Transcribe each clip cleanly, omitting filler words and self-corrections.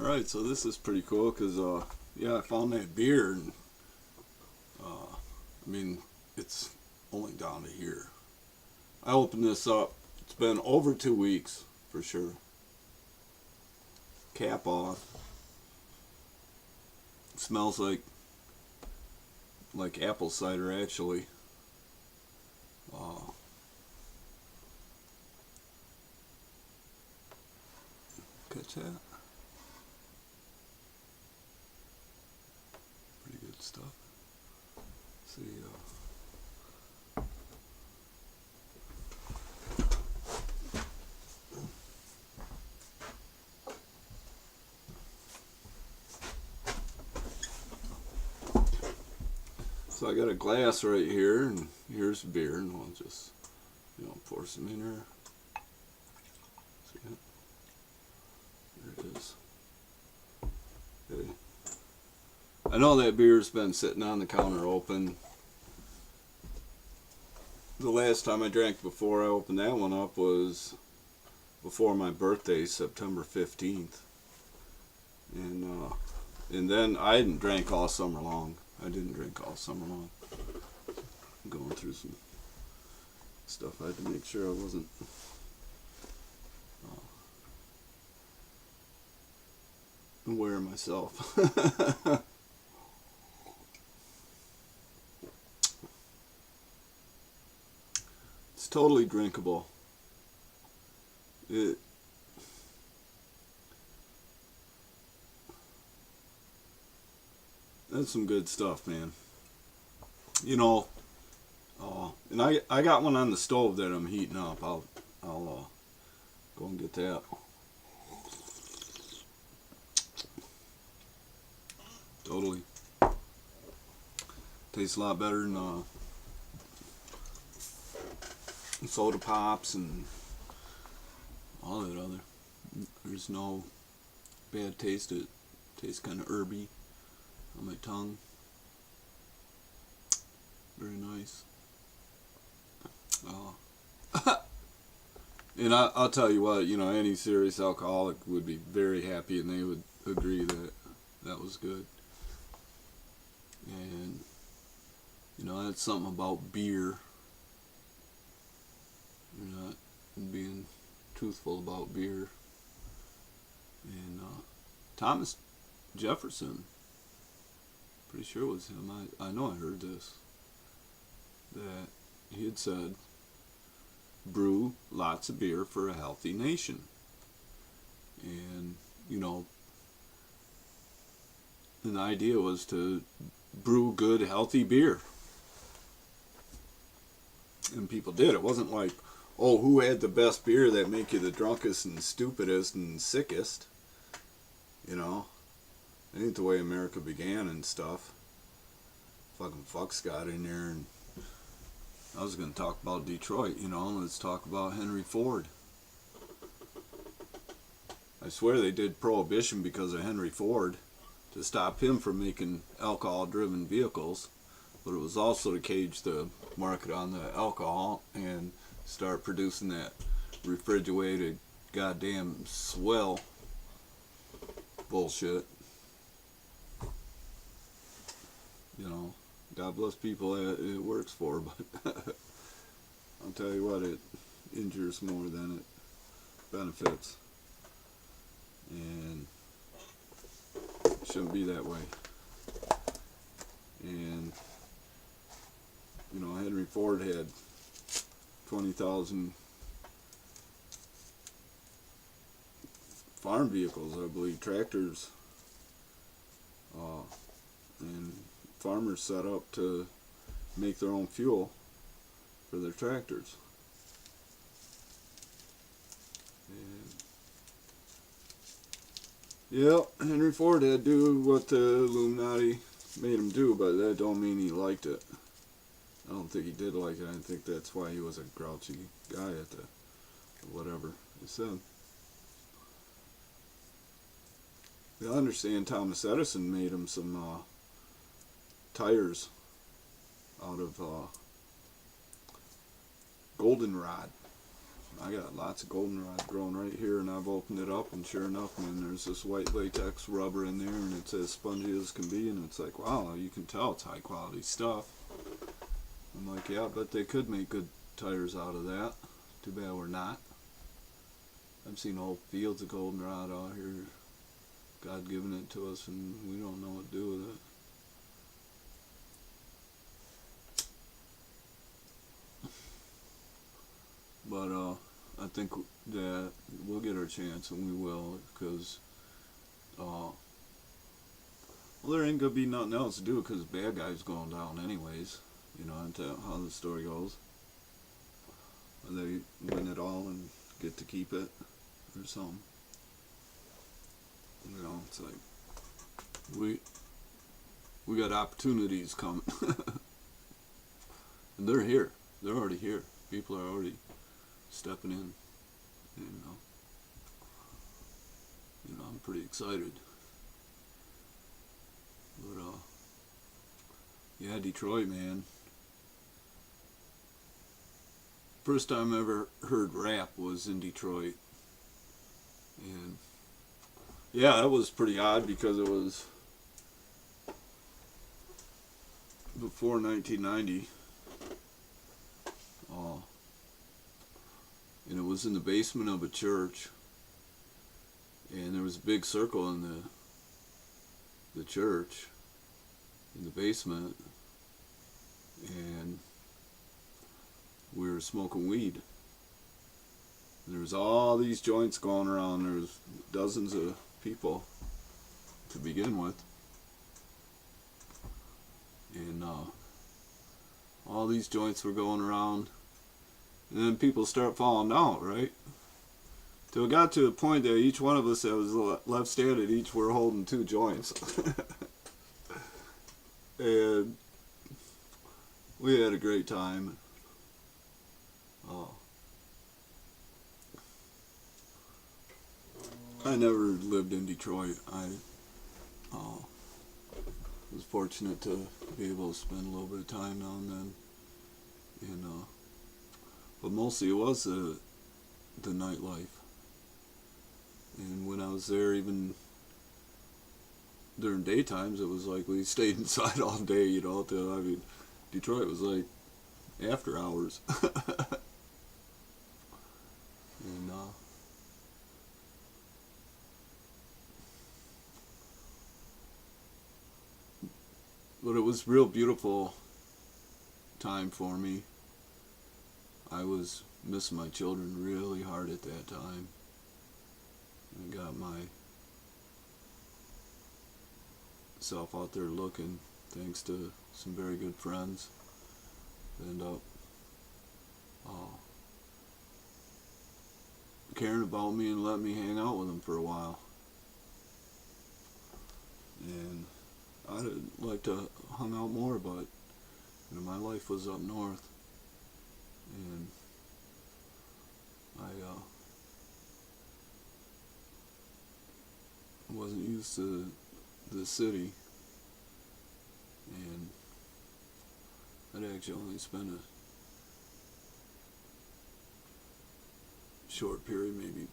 Alright, so this is pretty cool because, yeah, I found that beer and, I mean, it's only down to here. I opened this up. It's been over 2 weeks for sure. Cap off. It smells like apple cider actually. Catch that? Pretty good stuff. See, so I got a glass right here, and here's beer, and I'll just, pour some in here. See it? There it is. Okay. I know that beer's been sitting on the counter open. The last time I drank before I opened that one up was before my birthday, September 15th. And then I hadn't drank all summer long. I didn't drink all summer long. I'm going through some stuff. I had to make sure I wasn't aware of myself. It's totally drinkable. That's some good stuff, man. And I got one on the stove that I'm heating up. I'll go and get that. Totally. Tastes a lot better than soda pops and all that other. There's no bad taste. It tastes kind of herby on my tongue. Very nice. And I'll tell you what, any serious alcoholic would be very happy, and they would agree that that was good. And that's something about beer. You're not being truthful about beer. And Thomas Jefferson, pretty sure it was him. I know I heard this, that he had said, brew lots of beer for a healthy nation. And an idea was to brew good healthy beer, and people did. It wasn't like, oh, who had the best beer that make you the drunkest and stupidest and sickest. That ain't the way America began and stuff. Fucking fucks got in there, and I was going to talk about Detroit, let's talk about Henry Ford. I swear they did prohibition because of Henry Ford, to stop him from making alcohol-driven vehicles, but it was also to cage the market on the alcohol and start producing that refrigerated goddamn swell bullshit. God bless people it works for, but I'll tell you what, it injures more than it benefits, and it shouldn't be that way. And Henry Ford had 20,000 farm vehicles, I believe, tractors, and farmers set up to make their own fuel for their tractors. And yeah, Henry Ford had to do what the Illuminati made him do, but that don't mean he liked it. I don't think he did like it. I think that's why he was a grouchy guy at the whatever he said. I understand Thomas Edison made him some tires out of goldenrod. I got lots of goldenrod growing right here, and I've opened it up, and sure enough, man, there's this white latex rubber in there, and it's as spongy as can be, and it's like, wow, you can tell it's high quality stuff. I'm like, yeah, but they could make good tires out of that. Too bad we're not. I've seen whole fields of goldenrod out here. God giving it to us, and we don't know what to do with it. But I think that we'll get our chance, and we will, because well, there ain't gonna be nothing else to do because bad guy's going down anyways. You know, that's how the story goes. They win it all and get to keep it, or something. You know, it's like we got opportunities coming, and they're here. They're already here. People are already stepping in, and I'm pretty excited. But yeah, Detroit, man. First time I ever heard rap was in Detroit, and yeah, that was pretty odd because it was before 1990. And it was in the basement of a church, and there was a big circle in the church in the basement, and we were smoking weed. There was all these joints going around. There was dozens of people to begin with, and all these joints were going around, and then people start falling out, right? Till it got to the point that each one of us that was left standing, each were holding 2 joints. And we had a great time. I never lived in Detroit. I was fortunate to be able to spend a little bit of time now and then. And but mostly it was the nightlife. And when I was there, even during daytimes, it was like we stayed inside all day, you know. I mean, Detroit was like after hours. And but it was real beautiful time for me. I was missing my children really hard at that time. I got myself out there looking, thanks to some very good friends that end up caring about me and letting me hang out with them for a while. And I'd like to hung out more, but my life was up north, and I wasn't used to the city, and I'd actually only spent a short period, maybe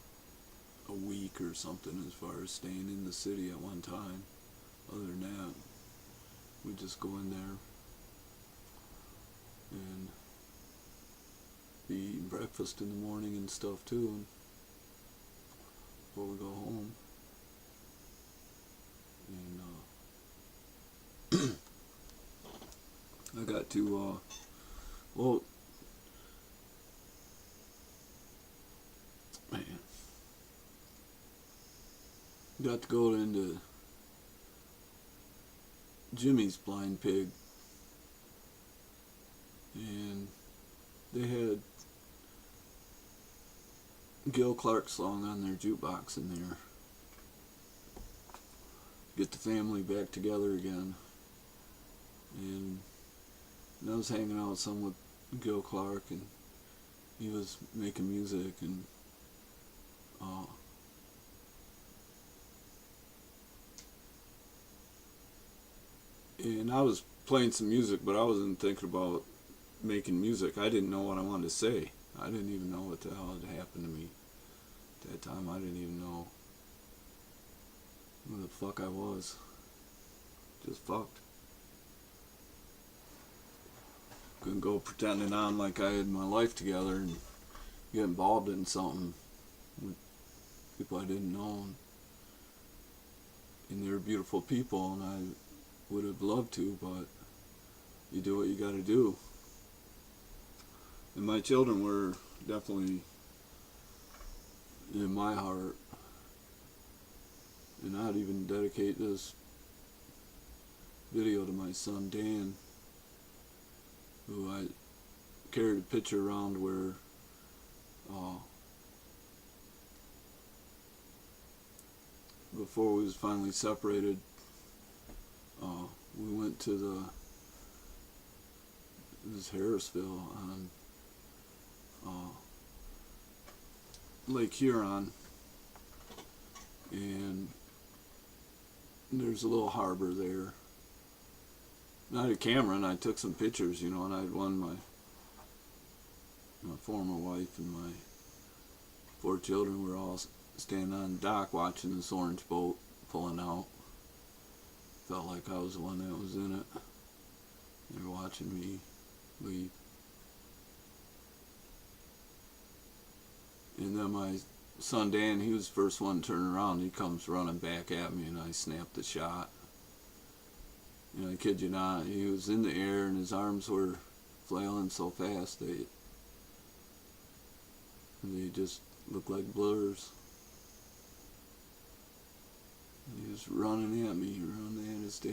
a week or something, as far as staying in the city at one time. Other than that, we just go in there and be eating breakfast in the morning and stuff too, and before we go home. And I got to well, man, got to go into Jimmy's Blind Pig, and they had Gil Clark's song on their jukebox in there. Get the family back together again. And I was hanging out some with Gil Clark, and he was making music, and I was playing some music, but I wasn't thinking about making music. I didn't know what I wanted to say. I didn't even know what the hell had happened to me. At that time, I didn't even know who the fuck I was. Just fucked. Couldn't go pretending on like I had my life together and get involved in something with people I didn't know. And they were beautiful people, and I would have loved to, but you do what you gotta do. And my children were definitely in my heart. And I'd even dedicate this video to my son Dan, who I carried a picture around where before we was finally separated, we went to this Harrisville on Lake Huron, and there's a little harbor there. And I had a camera and I took some pictures, you know, and I had my former wife and my 4 children were all standing on the dock watching this orange boat pulling out. Felt like I was the one that was in it. They were watching me leave. And then my son Dan, he was the first one to turn around. He comes running back at me and I snapped the shot. And I kid you not, he was in the air and his arms were flailing so fast they just looked like blurs. And he was running at me, running at his dad.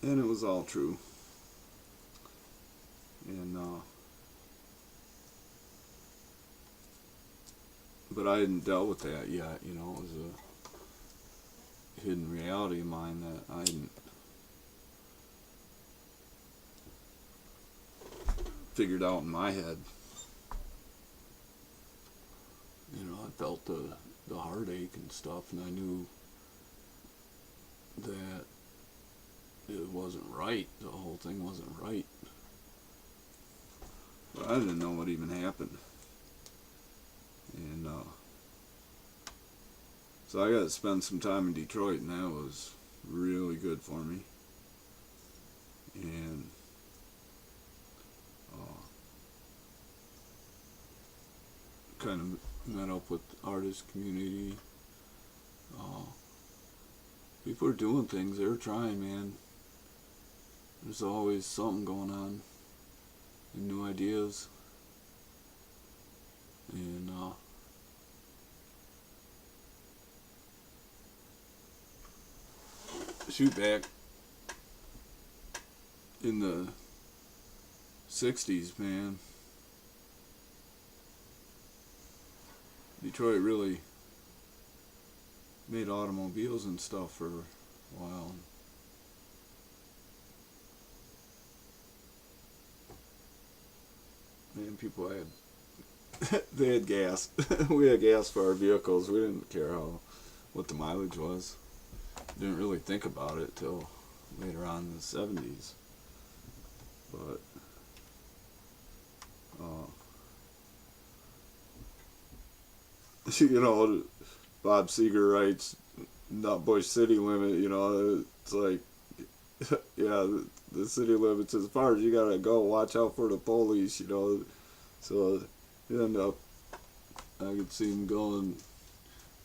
And it was all true. And but I hadn't dealt with that yet, you know. It was a hidden reality of mine that I hadn't figured out in my head. You know, I felt the heartache and stuff, and I knew that it wasn't right. The whole thing wasn't right. But I didn't know what even happened. And so I got to spend some time in Detroit, and that was really good for me. And kind of met up with the artist community. People are doing things. They're trying, man. There's always something going on, and new ideas. And shoot, back in the 60s, man, Detroit really made automobiles and stuff for a while. Man, people had they had gas. We had gas for our vehicles. We didn't care what the mileage was. Didn't really think about it till later on in the 70s. But you know, Bob Seger writes, "Nutbush city limit." You know, it's like, yeah, the city limits as far as you gotta go. Watch out for the police. You know, so you end up. I could see him going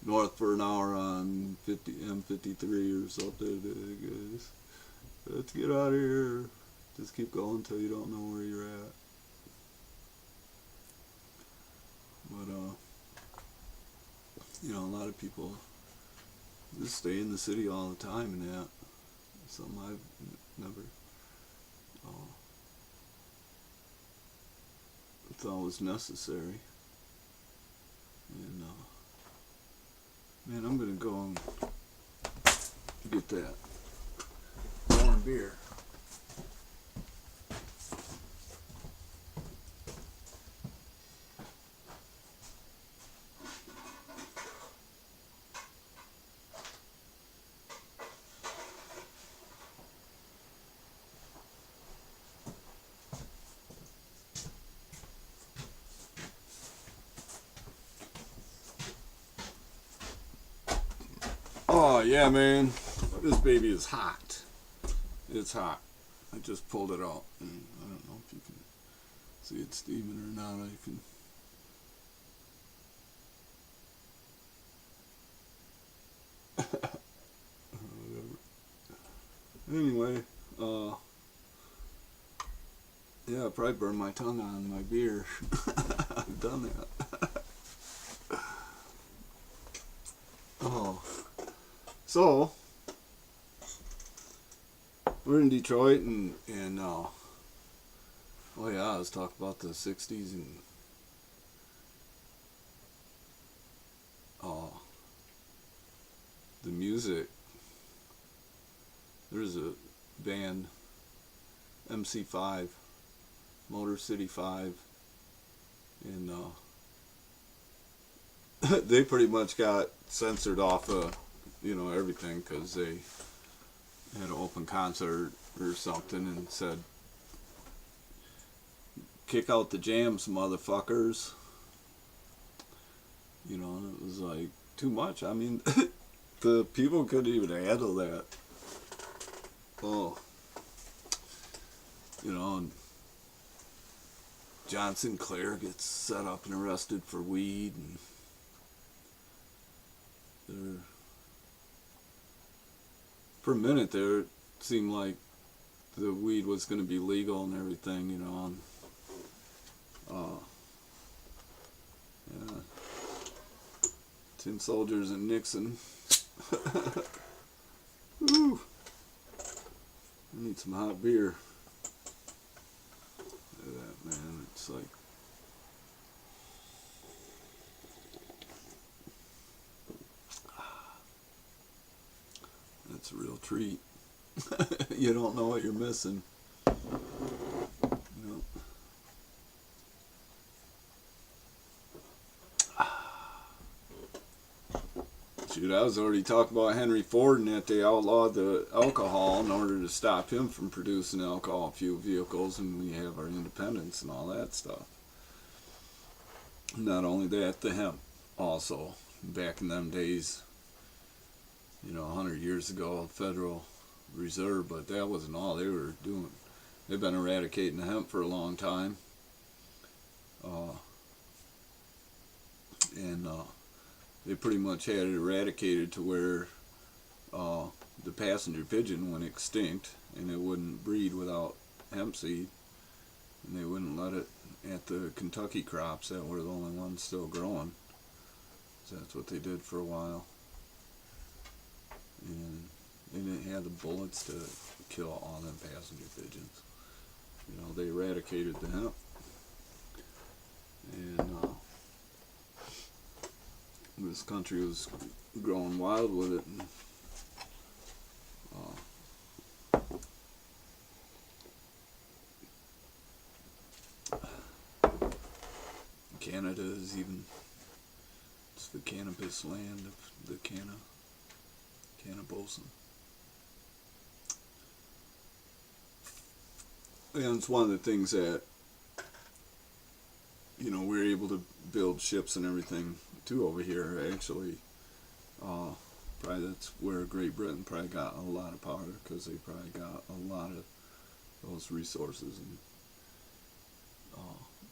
north for an hour on M53 or something. Let's get out of here. Just keep going until you don't know where you're at. But you know, a lot of people just stay in the city all the time, and that something I've never thought was necessary. And man, I'm gonna go and get that warm beer. Yeah, man, this baby is hot. It's hot. I just pulled it out, and I don't know if you can see it steaming or not. I can. Anyway, yeah, I probably burned my tongue on my beer. I've done that. Oh, so we're in Detroit, and oh yeah, let's talk about the '60s and the music. There's a band, MC5, Motor City 5, and they pretty much got censored off of, everything, because they had an open concert or something and said, kick out the jams, motherfuckers. It was like too much. I mean, the people couldn't even handle that. Oh, and John Sinclair gets set up and arrested for weed, and for a minute there, it seemed like the weed was going to be legal and everything, and yeah, Tin Soldiers and Nixon. Woo! I need some hot beer. Look at that, man. It's like, that's a real treat. You don't know what you're missing. Shoot, I was already talking about Henry Ford and that they outlawed the alcohol in order to stop him from producing alcohol-fueled vehicles, and we have our independence and all that stuff. Not only that, the hemp also. Back in them days, 100 years ago, Federal Reserve, but that wasn't all they were doing. They've been eradicating the hemp for a long time. And they pretty much had it eradicated to where the passenger pigeon went extinct, and it wouldn't breed without hemp seed, and they wouldn't let it at the Kentucky crops that were the only ones still growing. So that's what they did for a while, and they didn't have the bullets to kill all them passenger pigeons. They eradicated the hemp, and this country was growing wild with it. And, Canada is even, it's the cannabis land of the cannabis. And it's one of the things that, we're able to build ships and everything too over here, actually. Probably that's where Great Britain probably got a lot of power, because they probably got a lot of those resources and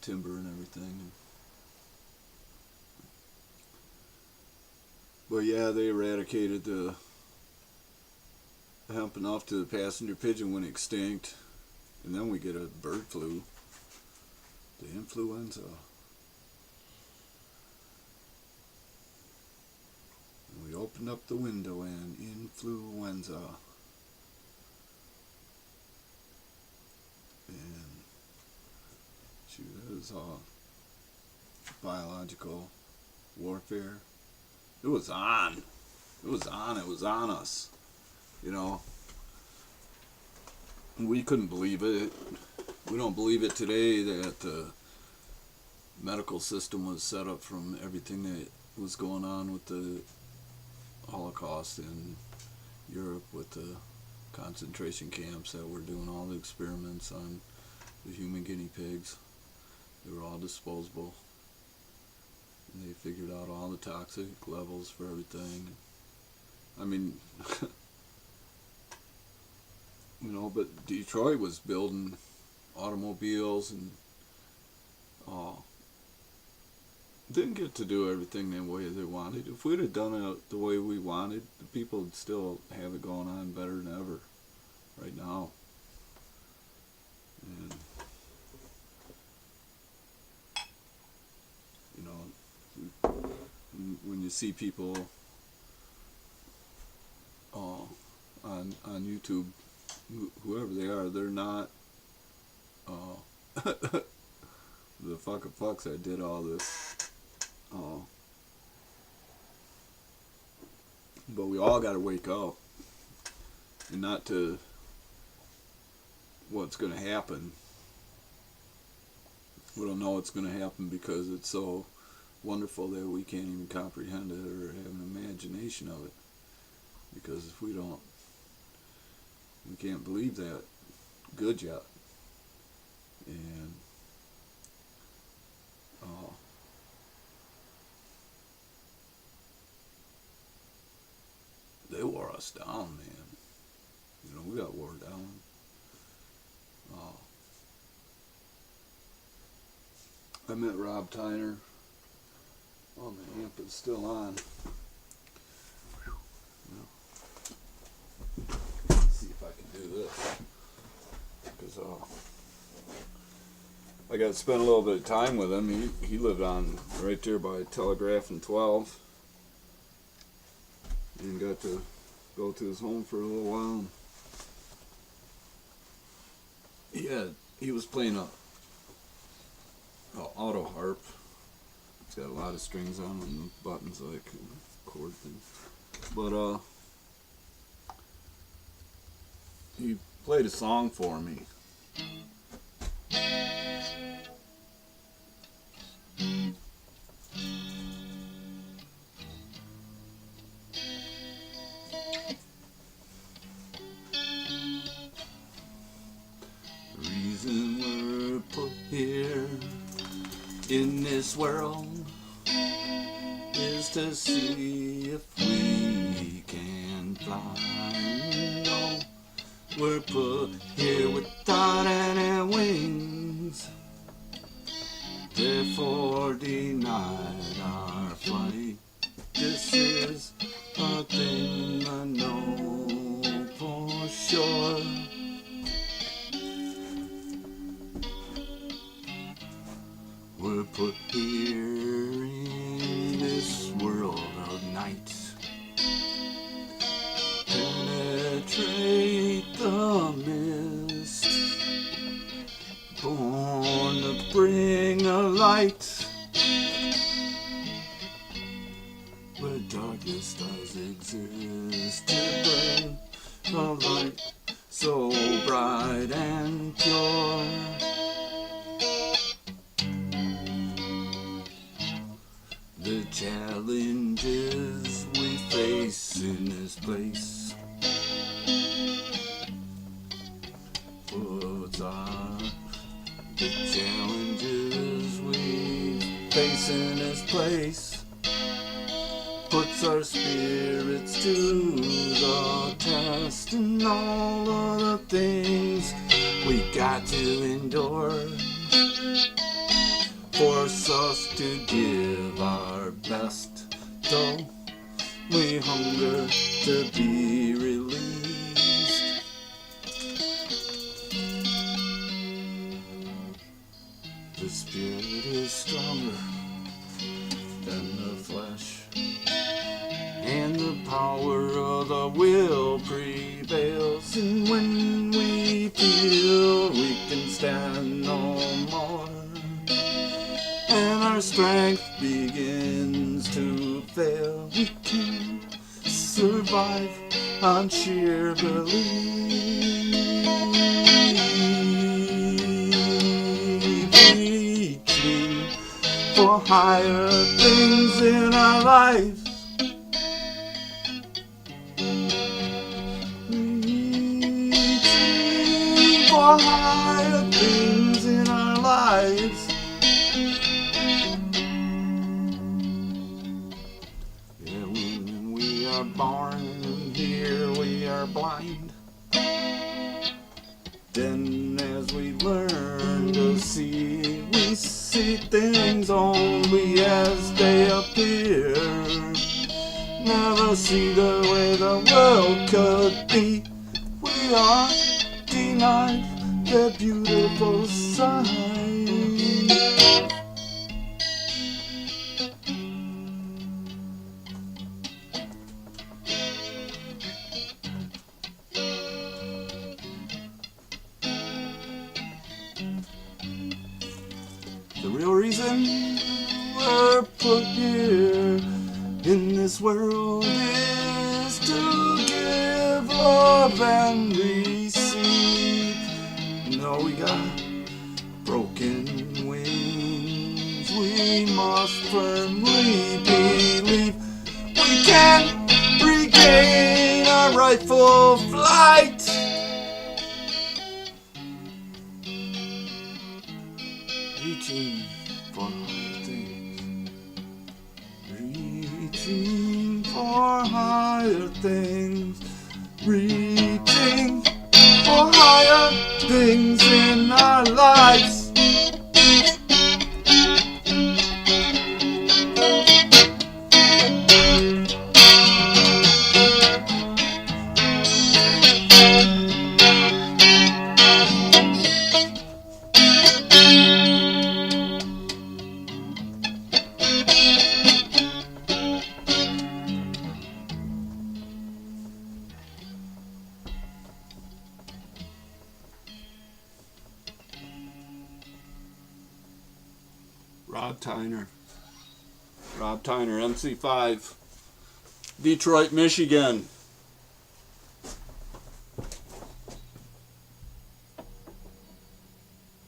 timber and everything. But yeah, they eradicated the hemp enough to the passenger pigeon went extinct, and then we get a bird flu, the influenza. And we opened up the window and influenza. And shoot, that was biological warfare. It was on. It was on. It was on us. We couldn't believe it. We don't believe it today that the medical system was set up from everything that was going on with the Holocaust in Europe, with the concentration camps that were doing all the experiments on the human guinea pigs. They were all disposable. And they figured out all the toxic levels for everything. I mean, you know, but Detroit was building automobiles and uh, didn't get to do everything the way they wanted. If we'd have done it the way we wanted, the people would still have it going on better than ever right now. And you know, when you see people on YouTube, whoever they are, they're not the fucking fucks that did all this. But we all got to wake up, and not to what's going to happen. We don't know what's going to happen because it's so wonderful that we can't even comprehend it or have an imagination of it. Because if we don't, we can't believe that good yet. And they wore us down, man. You know, we got wore down. I met Rob Tyner. Oh, my amp is still on. Let's see if I can do this. Because I got to spend a little bit of time with him. He lived on right there by Telegraph and 12. And got to go to his home for a little while. He was playing a auto harp. It's got a lot of strings on it and buttons like chord things. But he played a song for me. The reason we're put here in this world is to see if we can fly. No, we're put here without any wings, therefore denied our flight. This is a thing I know for sure. We're put here in this world of night, penetrate the mist, born to bring a light where darkness does exist, to bring a light so bright and pure. The challenges we face in this place puts the challenges we face in this place puts our spirits to the test, and all of the things we got to endure force us to give our best, though we hunger to be released. The spirit is stronger than the flesh, and the power of the will prevails, and when we feel we can stand no more, and our strength begins to fail, we can survive on sheer belief. Reaching for higher things in our lives. Reaching for higher things in our lives. Born are blind. Then as we learn to see, we see things only as they appear. Never see the way the world could be. We are denied the beautiful side. The real reason we're put here in this world is to give love and receive. No, we got broken wings. We must firmly believe we can regain our rightful flight. Reaching for higher things. Reaching for higher things. Reaching for higher things in our lives. Rob Tyner, MC5, Detroit, Michigan.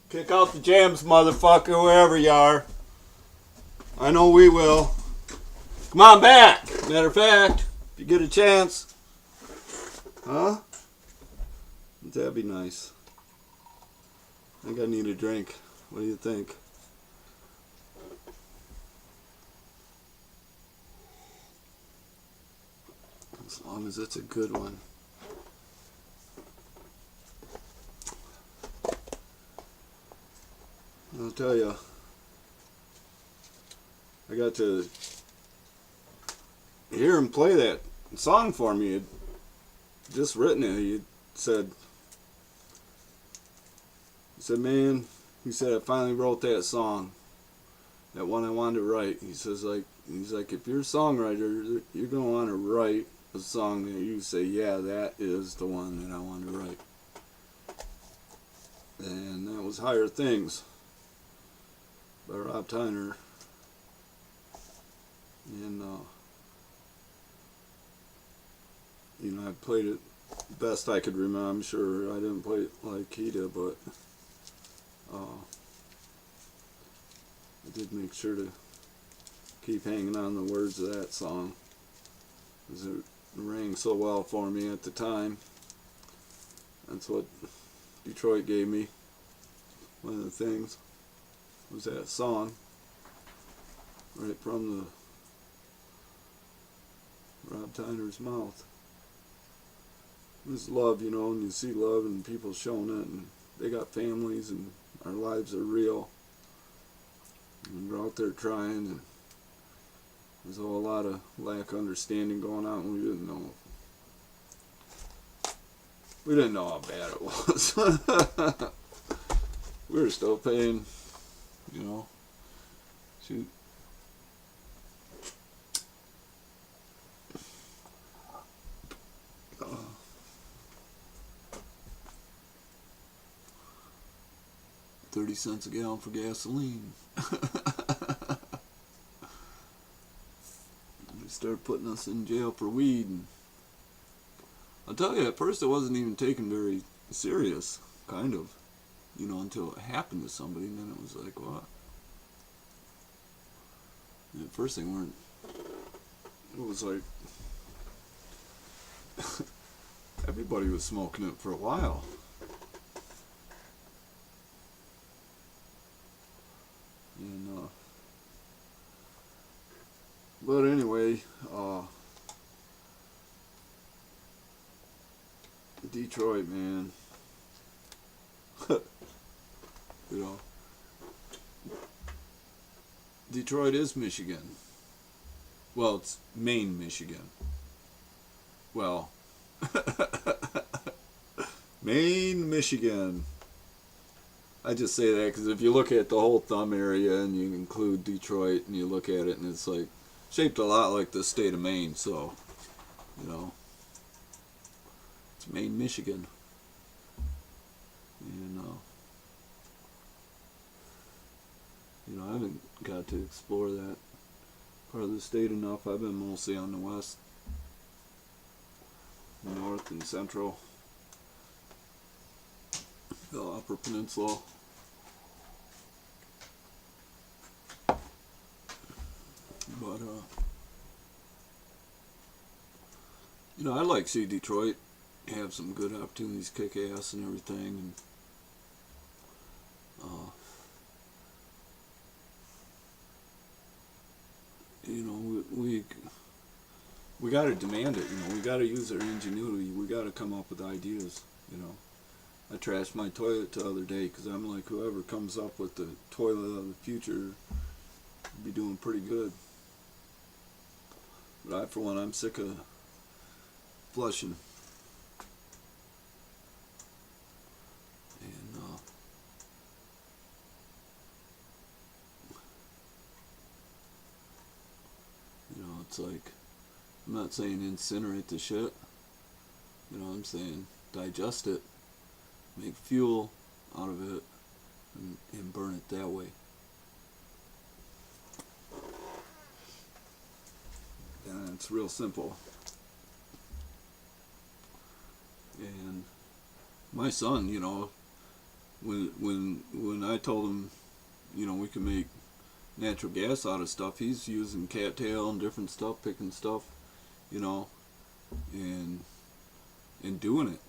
Kick out the jams, motherfucker, wherever you are. I know we will. Come on back. Matter of fact, if you get a chance. Huh? That'd be nice. I think I need a drink. What do you think? As long as it's a good one. I'll tell you, I got to hear him play that song for me. He'd just written it. He said, man, he said, I finally wrote that song, that one I wanted to write. He's like, if you're a songwriter, you're going to want to write a song that you say, yeah, that is the one that I want to write. And that was Higher Things by Rob Tyner. And, I played it best I could remember. I'm sure I didn't play it like he did, but I did make sure to keep hanging on the words of that song, because it rang so well for me at the time. That's what Detroit gave me. One of the things was that song, right from the Rob Tyner's mouth. It's love, and you see love and people showing it, and they got families, and our lives are real. And we're out there trying, and there's a whole lot of lack of understanding going on, and we didn't know how bad it was. We were still paying, shoot. $0.30 a gallon for gasoline. They started putting us in jail for weed. And I'll tell you, at first it wasn't even taken very serious, kind of, until it happened to somebody, and then it was like, what? And at first it was like, everybody was smoking it for a while. And, but anyway, Detroit, man. You know, Detroit is Michigan. Well, it's Maine, Michigan. Well, Maine, Michigan. I just say that because if you look at the whole thumb area and you include Detroit and you look at it and it's like shaped a lot like the state of Maine, so you know it's Maine, Michigan, and I haven't got to explore that part of the state enough. I've been mostly on the west, north, and central, the Upper Peninsula. But I'd like to see Detroit have some good opportunities, kick ass and everything, and we got to demand it. We got to use our ingenuity. We got to come up with ideas. I trashed my toilet the other day because I'm like, whoever comes up with the toilet of the future will be doing pretty good. But I, for one, I'm sick of flushing. And, it's like, I'm not saying incinerate the shit. I'm saying digest it, make fuel out of it, and burn it that way. And it's real simple. And my son, when I told him, we can make natural gas out of stuff, he's using cattail and different stuff, picking stuff, and doing it,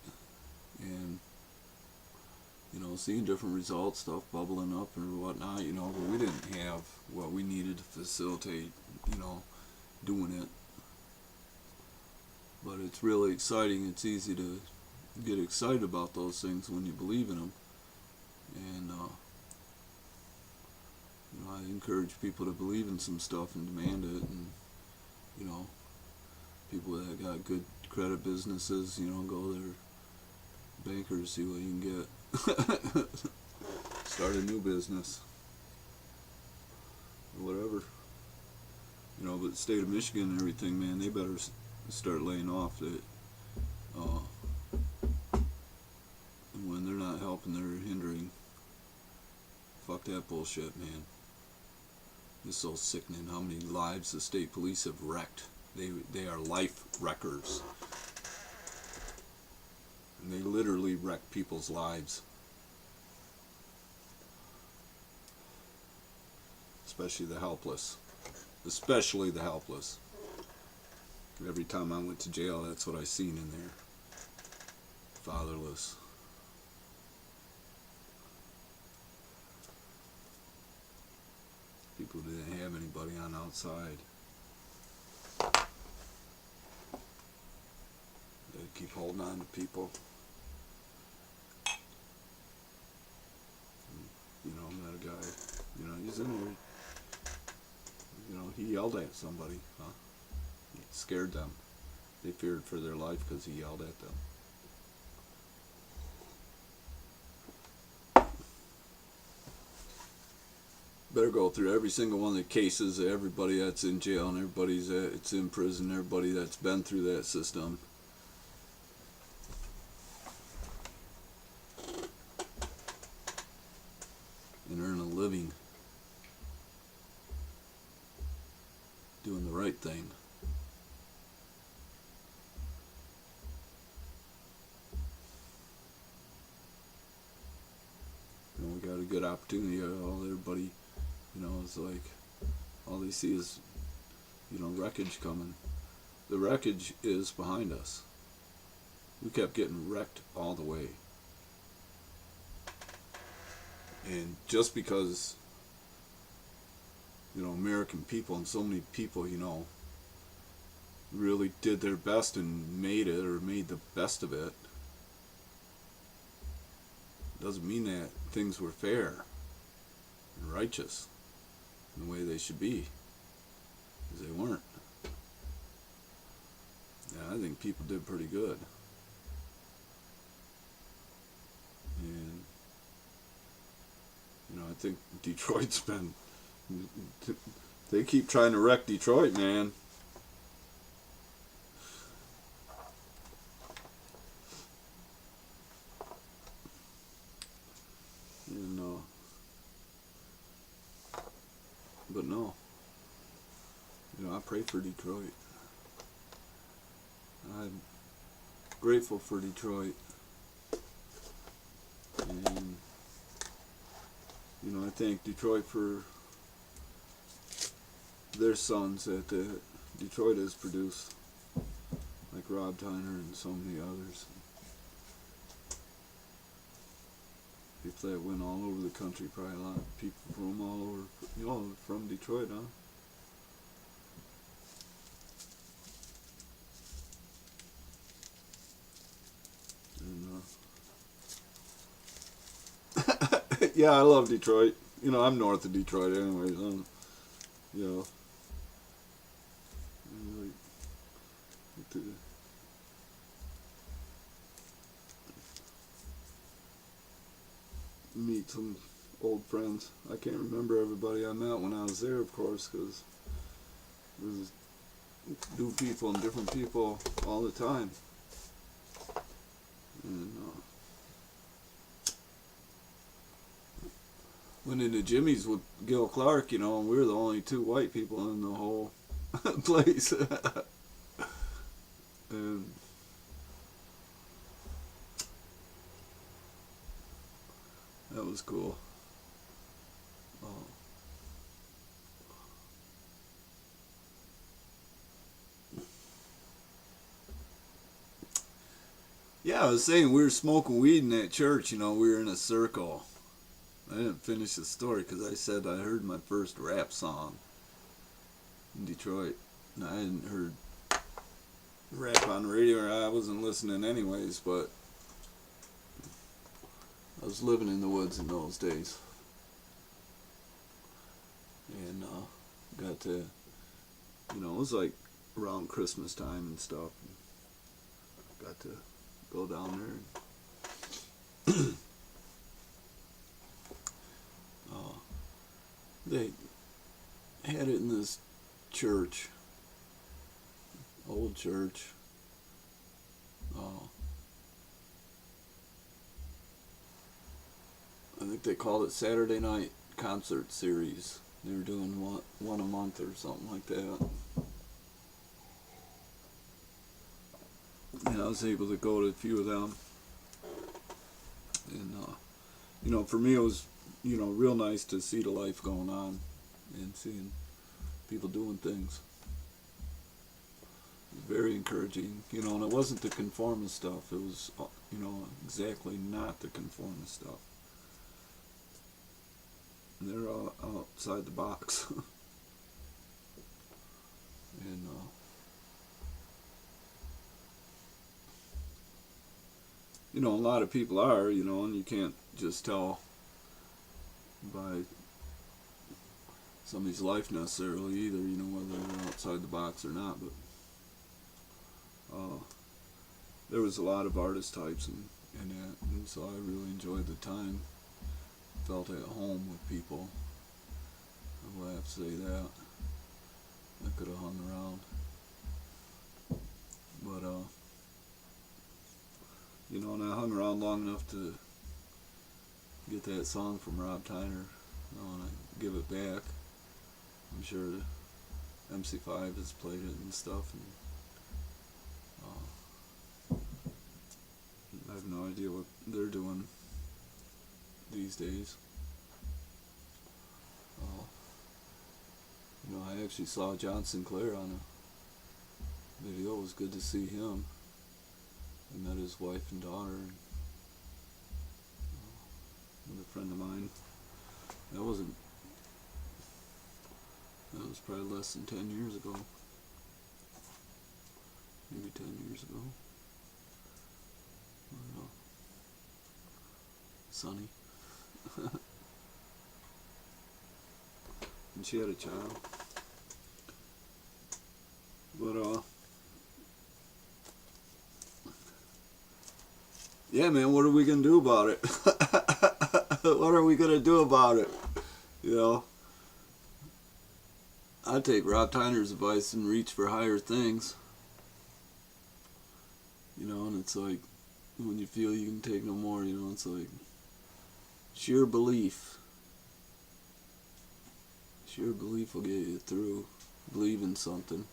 and seeing different results, stuff bubbling up or whatnot, but we didn't have what we needed to facilitate, doing it. But it's really exciting. It's easy to get excited about those things when you believe in them. And I encourage people to believe in some stuff and demand it. And people that got good credit businesses, go there, bankers, see what you can get. Start a new business, or whatever. But the state of Michigan and everything, man, they better start laying off that. When they're not helping, they're hindering. Fuck that bullshit, man. It's so sickening how many lives the state police have wrecked. They are life wreckers. And they literally wreck people's lives. Especially the helpless. Especially the helpless. Every time I went to jail, that's what I seen in there. Fatherless. People didn't have anybody on outside. They keep holding on to people. I met a guy, he's in there. He yelled at somebody, huh? He scared them. They feared for their life because he yelled at them. Better go through every single one of the cases of everybody that's in jail and everybody that's in prison, everybody that's been through that system. And earn a living doing the right thing. We got a good opportunity. Everybody, it's like all they see is, wreckage coming. The wreckage is behind us. We kept getting wrecked all the way. And just because, American people and so many people, really did their best and made it or made the best of it, Doesn't mean that things were fair and righteous in the way they should be, because they weren't. Yeah, I think people did pretty good. And, I think Detroit's been, they keep trying to wreck Detroit, man. And, but no, I pray for Detroit. I'm grateful for Detroit. And, I thank Detroit for their sons that Detroit has produced, like Rob Tyner and so many others. People that went all over the country, probably a lot of people from all over, from Detroit, huh? And, yeah, I love Detroit. I'm north of Detroit anyways. You know, I like to meet some old friends. I can't remember everybody I met when I was there, of course, because there's new people and different people all the time. And went into Jimmy's with Gil Clark, and we were the only two white people in the whole place. And that was cool. Yeah, I was saying we were smoking weed in that church, we were in a circle. I didn't finish the story because I said I heard my first rap song in Detroit. And I hadn't heard rap on the radio, or I wasn't listening anyways, but I was living in the woods in those days. And got to, it was like around Christmas time and stuff. Got to go down there and they had it in this church, old church. I think they called it Saturday Night Concert Series. They were doing one a month or something like that. And I was able to go to a few of them. And, for me it was, real nice to see the life going on and seeing people doing things. It was very encouraging, and it wasn't the conformist stuff. It was, exactly not the conformist stuff. They're all outside the box. And, a lot of people are, and you can't just tell by somebody's life necessarily either, whether they're outside the box or not, but there was a lot of artist types in that, and so I really enjoyed the time. Felt at home with people. I will have to say that. I could have hung around. But, and I hung around long enough to get that song from Rob Tyner, and I give it back. I'm sure MC5 has played it and stuff, and I have no idea what they're doing these days. I actually saw John Sinclair on a video. It was good to see him. I met his wife and daughter, and, with a friend of mine. That was probably less than 10 years ago. Maybe 10 years ago. I don't know. Sonny. And she had a child. But yeah, man, what are we gonna do about it? What are we gonna do about it? You know, I take Rob Tyner's advice and reach for higher things. You know, and it's like when you feel you can take no more. You know, it's like sheer belief. Sheer belief will get you through. Believe in something.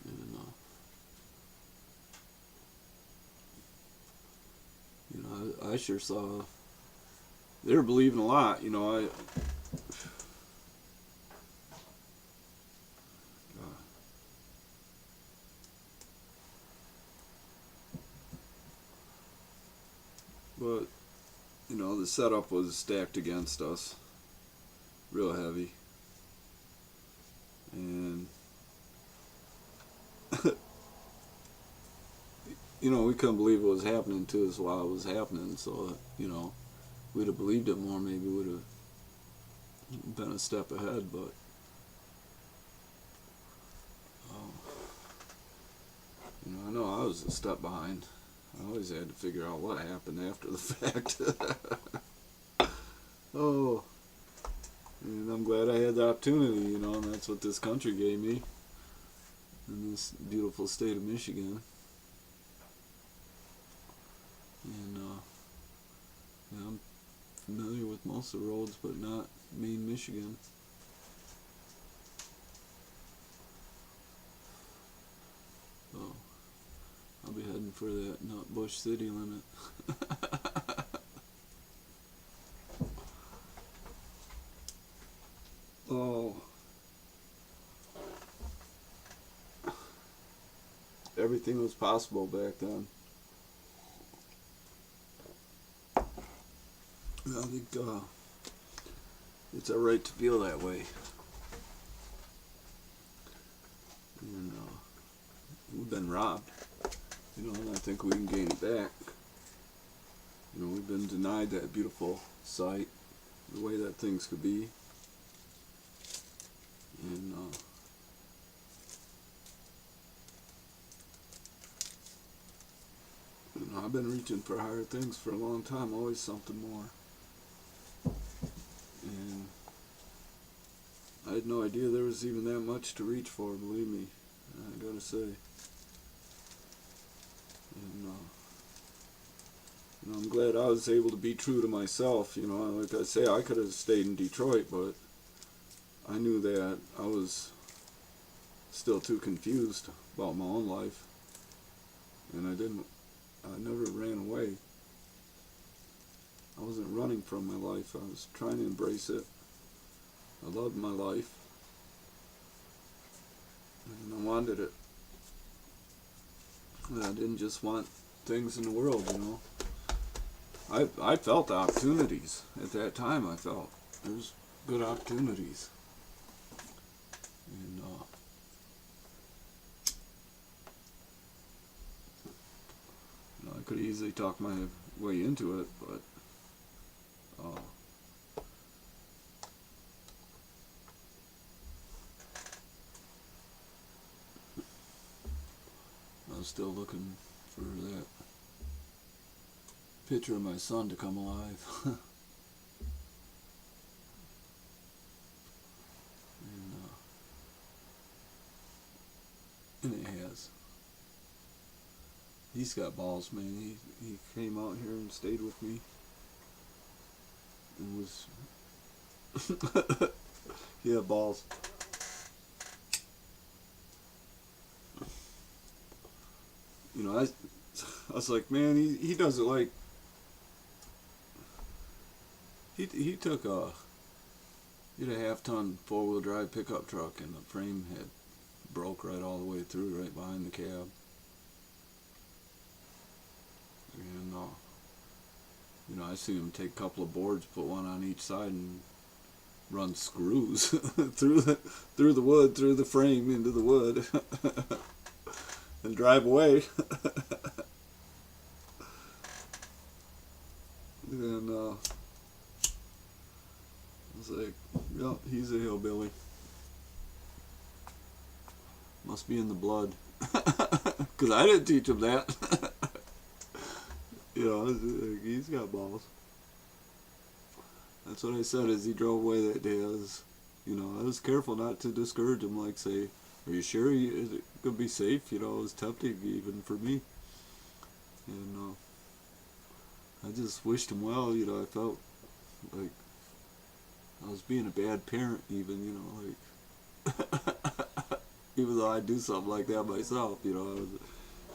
And, you know, I sure saw they were believing a lot. You know, but you know, the setup was stacked against us, real heavy, and you know, we couldn't believe it was happening to us while it was happening. So, you know, we'd have believed it more, maybe would have been a step ahead. But you know, I know I was a step behind. I always had to figure out what happened after the fact. Oh, and I'm glad I had the opportunity, you know, and that's what this country gave me in this beautiful state of Michigan. And yeah, I'm familiar with most of the roads, but not Maine, Michigan. So I'll be heading for that Bush City limit. Oh, everything was possible back then. I think it's our right to feel that way. And we've been robbed, you know, and I think we can gain it back. You know, we've been denied that beautiful sight, the way that things could be. And you know, I've been reaching for higher things for a long time, always something more. And I had no idea there was even that much to reach for, believe me, I gotta say. And you know, I'm glad I was able to be true to myself. You know, like I say, I could have stayed in Detroit, but I knew that I was still too confused about my own life, and I never ran away. I wasn't running from my life. I was trying to embrace it. I loved my life, and I wanted it. And I didn't just want things in the world, you know. I felt the opportunities at that time. I felt there's good opportunities, and you know, I could easily talk my way into it, but I was still looking for that picture of my son to come alive. And it has. He's got balls, man. He came out here and stayed with me, and was he had balls. You know, I was like, man, he does it like he took he had a half-ton four-wheel drive pickup truck, and the frame had broke right all the way through, right behind the cab. And you know, I seen him take a couple of boards, put one on each side, and run screws through the wood, through the frame into the wood, and drive away. And I was like, yeah, he's a hillbilly. Must be in the blood. Because I didn't teach him that. You know, he's got balls. That's what I said as he drove away that day. I was careful not to discourage him. Like, say, are you sure it could be safe? You know, it was tempting even for me. And I just wished him well. You know, I felt like I was being a bad parent even, you know, like, even though I do something like that myself, you know,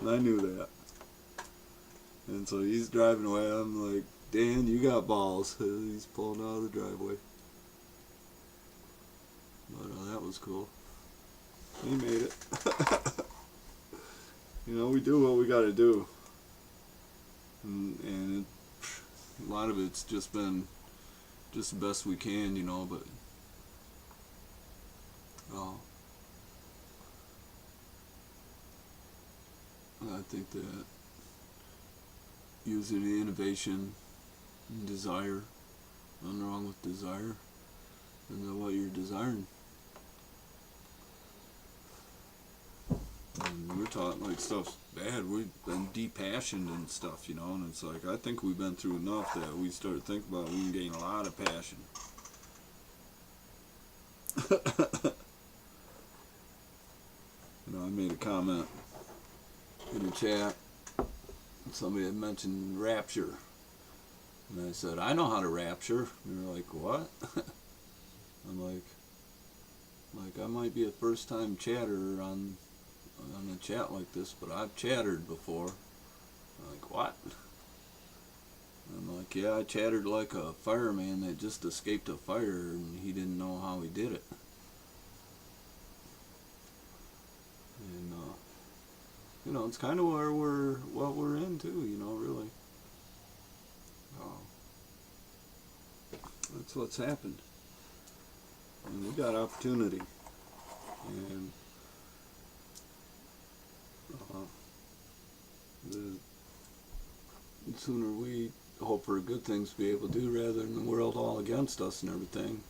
and I knew that. And so he's driving away. I'm like, Dan, you got balls. He's pulling out of the driveway. But that was cool. He made it. You know, we do what we got to do. And a lot of it's just been just the best we can, you know, but I think that using the innovation and desire, nothing wrong with desire, and what you're desiring. And we're talking like stuff's bad. We've been depassioned and stuff, you know, and it's like I think we've been through enough that we start to think about we can gain a lot of passion. You know, I made a comment in the chat. Somebody had mentioned rapture, and I said, I know how to rapture. And they're like, what? I'm like I might be a first-time chatter on a chat like this, but I've chattered before. I'm like, what? I'm like, yeah, I chattered like a fireman that just escaped a fire and he didn't know how he did it. And you know, it's kind of what we're into, you know, really. That's what's happened. And we got opportunity. And the sooner we hope for good things to be able to do rather than the world all against us and everything.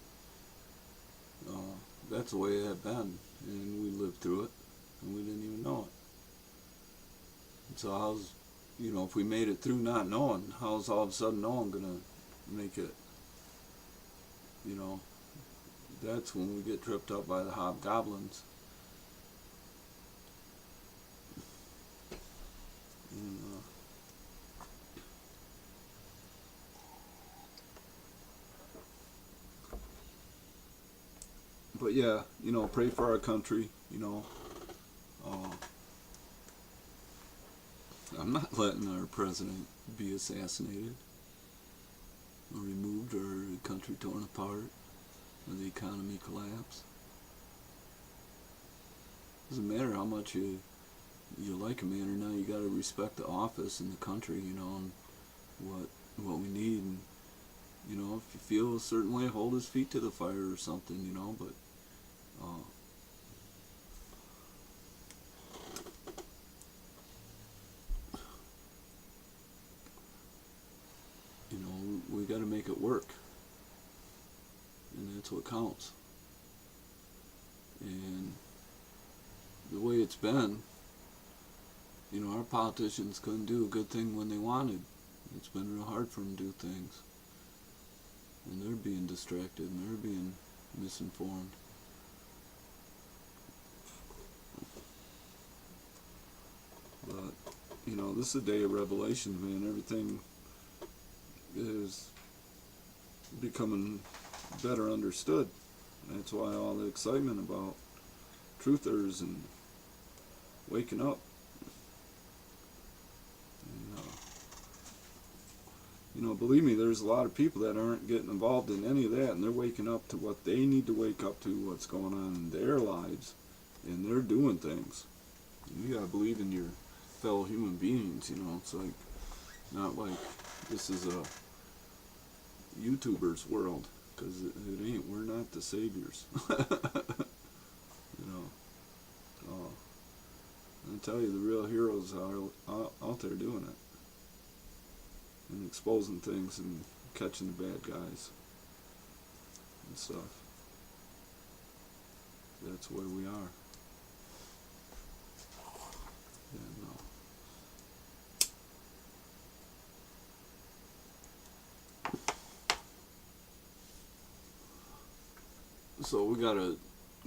That's the way it had been. And we lived through it. And we didn't even know it. So how's, you know, if we made it through not knowing, how's all of a sudden knowing gonna make it, you know, that's when we get tripped up by the hobgoblins. And, but yeah, you know, pray for our country, you know. I'm not letting our president be assassinated or removed or the country torn apart or the economy collapse. Doesn't matter how much you like a man or not, you gotta respect the office and the country, you know, and what we need. And, you know, if you feel a certain way, hold his feet to the fire or something, you know, but you know, we got to make it work, and that's what counts. And the way it's been, you know, our politicians couldn't do a good thing when they wanted. It's been real hard for them to do things, and they're being distracted and they're being misinformed. But, you know, this is a day of revelation, man. Everything is becoming better understood. That's why all the excitement about truthers and waking up. And, you know, believe me, there's a lot of people that aren't getting involved in any of that, and they're waking up to what they need to wake up to, what's going on in their lives, and they're doing things. And you gotta believe in your fellow human beings, you know. It's like, not like this is a YouTuber's world, because it ain't. We're not the saviors. You know. I'll tell you, the real heroes are out there doing it. and exposing things and catching the bad guys and stuff. That's where we are. And, so we gotta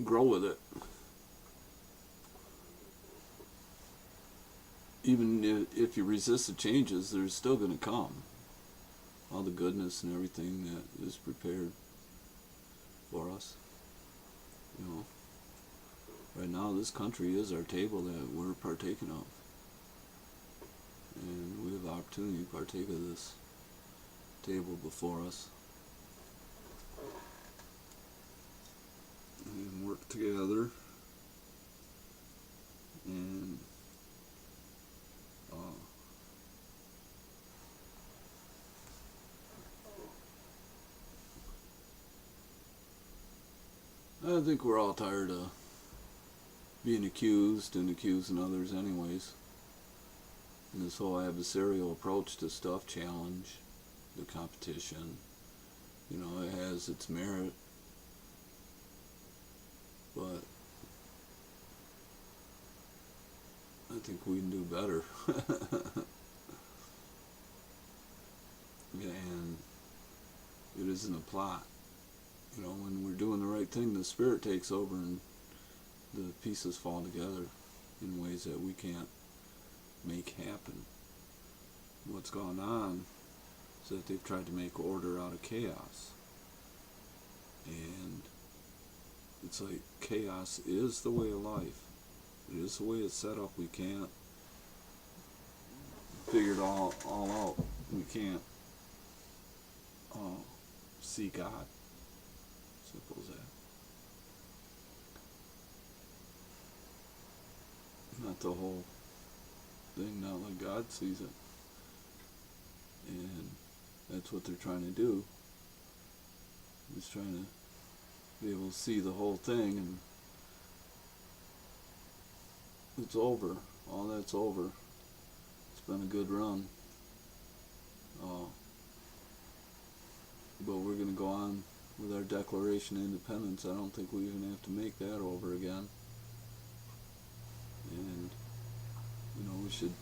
grow with it. Even if you resist the changes, they're still going to come. All the goodness and everything that is prepared for us. You know, right now this country is our table that we're partaking of. And we have the opportunity to partake of this table before us. And work together. And I think we're all tired of being accused and accusing others anyways. And this whole adversarial approach to stuff, challenge, the competition, you know, it has its merit. But I think we can do better. And it isn't a plot. You know, when we're doing the right thing, the Spirit takes over and the pieces fall together in ways that we can't make happen. What's gone on is that they've tried to make order out of chaos. And it's like chaos is the way of life. It is the way it's set up. We can't figure it all out. We can't see God. Simple as that. Not the whole thing, not like God sees it. And that's what they're trying to do. Just trying to be able to see the whole thing, and it's over. All that's over. It's been a good run. But we're going to go on with our Declaration of Independence. I don't think we even have to make that over again. And, you know, we should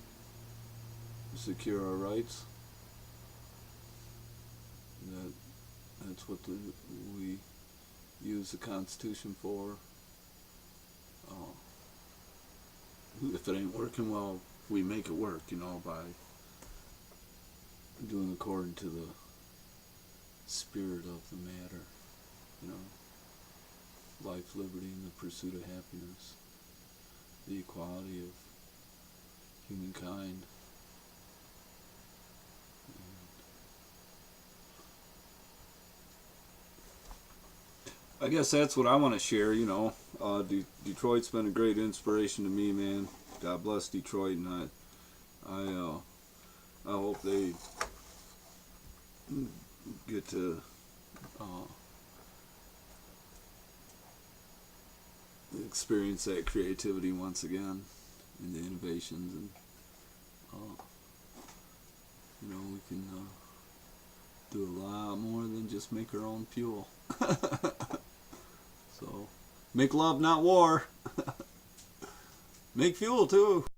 secure our rights. That's what we use the Constitution for. If it ain't working, well, we make it work, you know, by doing according to the spirit of the matter, you know, life, liberty, and the pursuit of happiness, the equality of humankind. I guess that's what I want to share, you know. Detroit's been a great inspiration to me, man. God bless Detroit, and I hope they get to experience that creativity once again, and the innovations, and you know, we can do a lot more than just make our own fuel. So, make love, not war. Make fuel too.